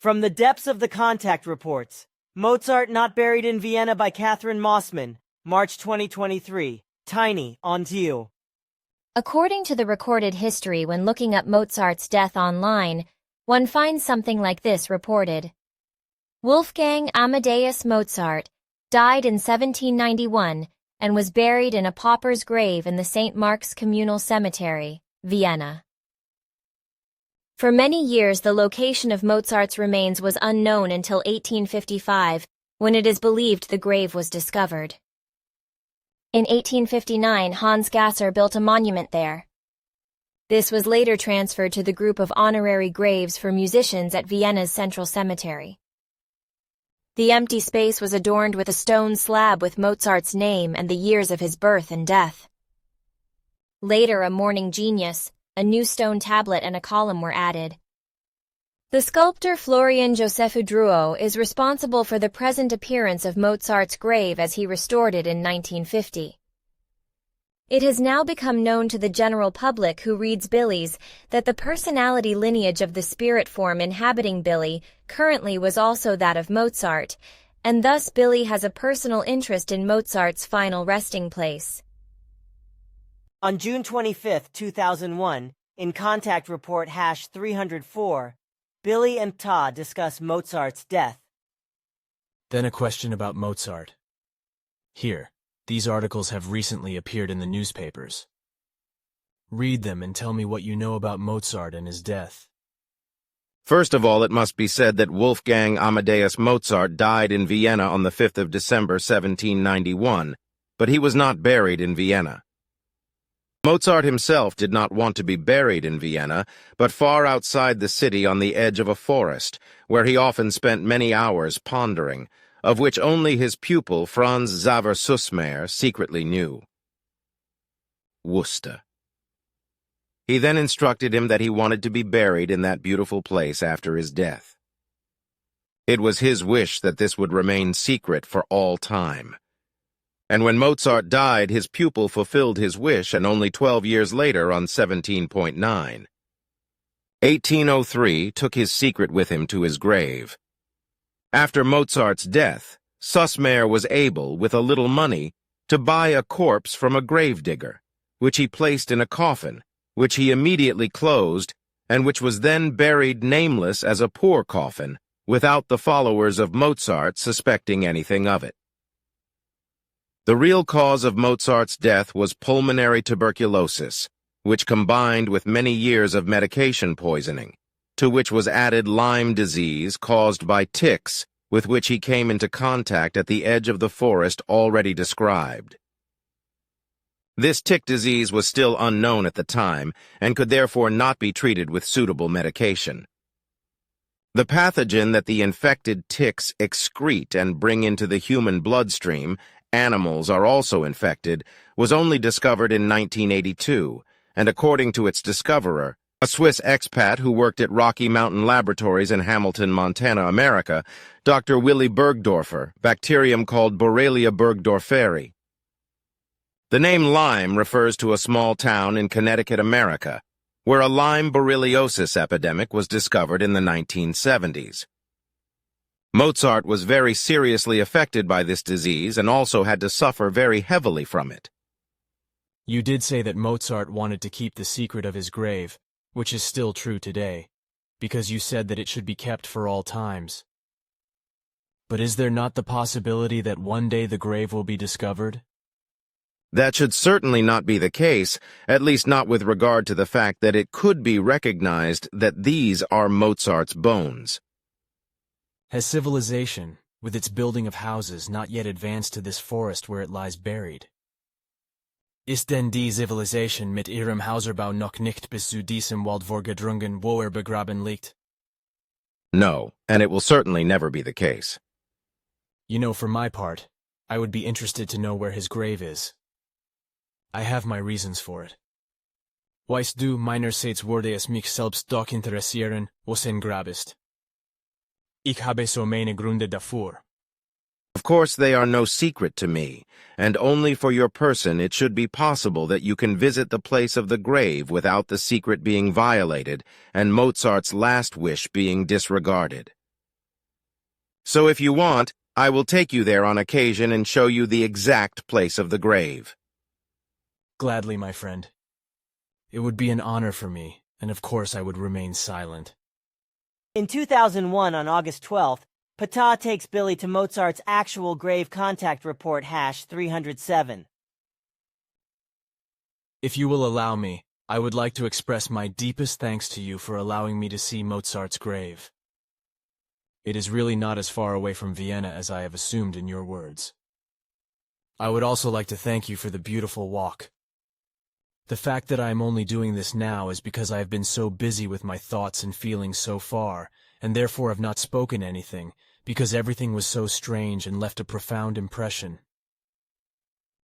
From the depths of the contact reports, Mozart not buried in Vienna by Catherine Mossman, March 2023, Tiny, on Teal. According to the recorded history when looking up Mozart's death online, one finds something like this reported. Wolfgang Amadeus Mozart died in 1791 and was buried in a pauper's grave in the St. Mark's Communal Cemetery, Vienna. For many years, the location of Mozart's remains was unknown until 1855, when it is believed the grave was discovered. In 1859, Hans Gasser built a monument there. This was later transferred to the group of honorary graves for musicians at Vienna's Central Cemetery. The empty space was adorned with a stone slab with Mozart's name and the years of his birth and death. Later, a mourning genius, a new stone tablet and a column were added. The sculptor Florian Josephu Drouot is responsible for the present appearance of Mozart's grave as he restored it in 1950. It has now become known to the general public who reads Billy's that the personality lineage of the spirit form inhabiting Billy currently was also that of Mozart, and thus Billy has a personal interest in Mozart's final resting place. On June 25, 2001, in Contact Report #304, Billy and Ta discuss Mozart's death. Then a question about Mozart. Here, these articles have recently appeared in the newspapers. Read them and tell me what you know about Mozart and his death. First of all, it must be said that Wolfgang Amadeus Mozart died in Vienna on the 5th of December 1791, but he was not buried in Vienna. Mozart himself did not want to be buried in Vienna, but far outside the city on the edge of a forest, where he often spent many hours pondering, of which only his pupil Franz Xaver Sussmayr secretly knew. Worcester. He then instructed him that he wanted to be buried in that beautiful place after his death. It was his wish that this would remain secret for all time. And when Mozart died, his pupil fulfilled his wish, and only 12 years later, on 17.9. 1803 took his secret with him to his grave. After Mozart's death, Sussmayr was able, with a little money, to buy a corpse from a gravedigger, which he placed in a coffin, which he immediately closed, and which was then buried nameless as a poor coffin, without the followers of Mozart suspecting anything of it. The real cause of Mozart's death was pulmonary tuberculosis, which combined with many years of medication poisoning, to which was added Lyme disease caused by ticks with which he came into contact at the edge of the forest already described. This tick disease was still unknown at the time and could therefore not be treated with suitable medication. The pathogen that the infected ticks excrete and bring into the human bloodstream, animals are also infected, was only discovered in 1982, and according to its discoverer, a Swiss expat who worked at Rocky Mountain Laboratories in Hamilton, Montana, America, Dr. Willy Bergdorfer, bacterium called Borrelia burgdorferi. The name Lyme refers to a small town in Connecticut, America, where a Lyme borreliosis epidemic was discovered in the 1970s. Mozart was very seriously affected by this disease and also had to suffer very heavily from it. You did say that Mozart wanted to keep the secret of his grave, which is still true today, because you said that it should be kept for all times. But is there not the possibility that one day the grave will be discovered? That should certainly not be the case, at least not with regard to the fact that it could be recognized that these are Mozart's bones. Has civilization, with its building of houses, not yet advanced to this forest where it lies buried? Ist denn die Zivilisation mit ihrem Hauserbau noch nicht bis zu diesem Wald vorgedrungen, wo begraben liegt? No, and it will certainly never be the case. You know, for my part, I would be interested to know where his grave is. I have my reasons for it. Weißt du, meinerseits würde es mich selbst doch interessieren, wo sein Grab ist. Ich habe so meine Gründe dafür. Of course, they are no secret to me, and only for your person it should be possible that you can visit the place of the grave without the secret being violated and Mozart's last wish being disregarded. So if you want, I will take you there on occasion and show you the exact place of the grave. Gladly, my friend. It would be an honor for me, and of course I would remain silent. In 2001, on August 12th, Ptah takes Billy to Mozart's actual grave contact report #307. If you will allow me, I would like to express my deepest thanks to you for allowing me to see Mozart's grave. It is really not as far away from Vienna as I have assumed in your words. I would also like to thank you for the beautiful walk. The fact that I am only doing this now is because I have been so busy with my thoughts and feelings so far, and therefore have not spoken anything, because everything was so strange and left a profound impression.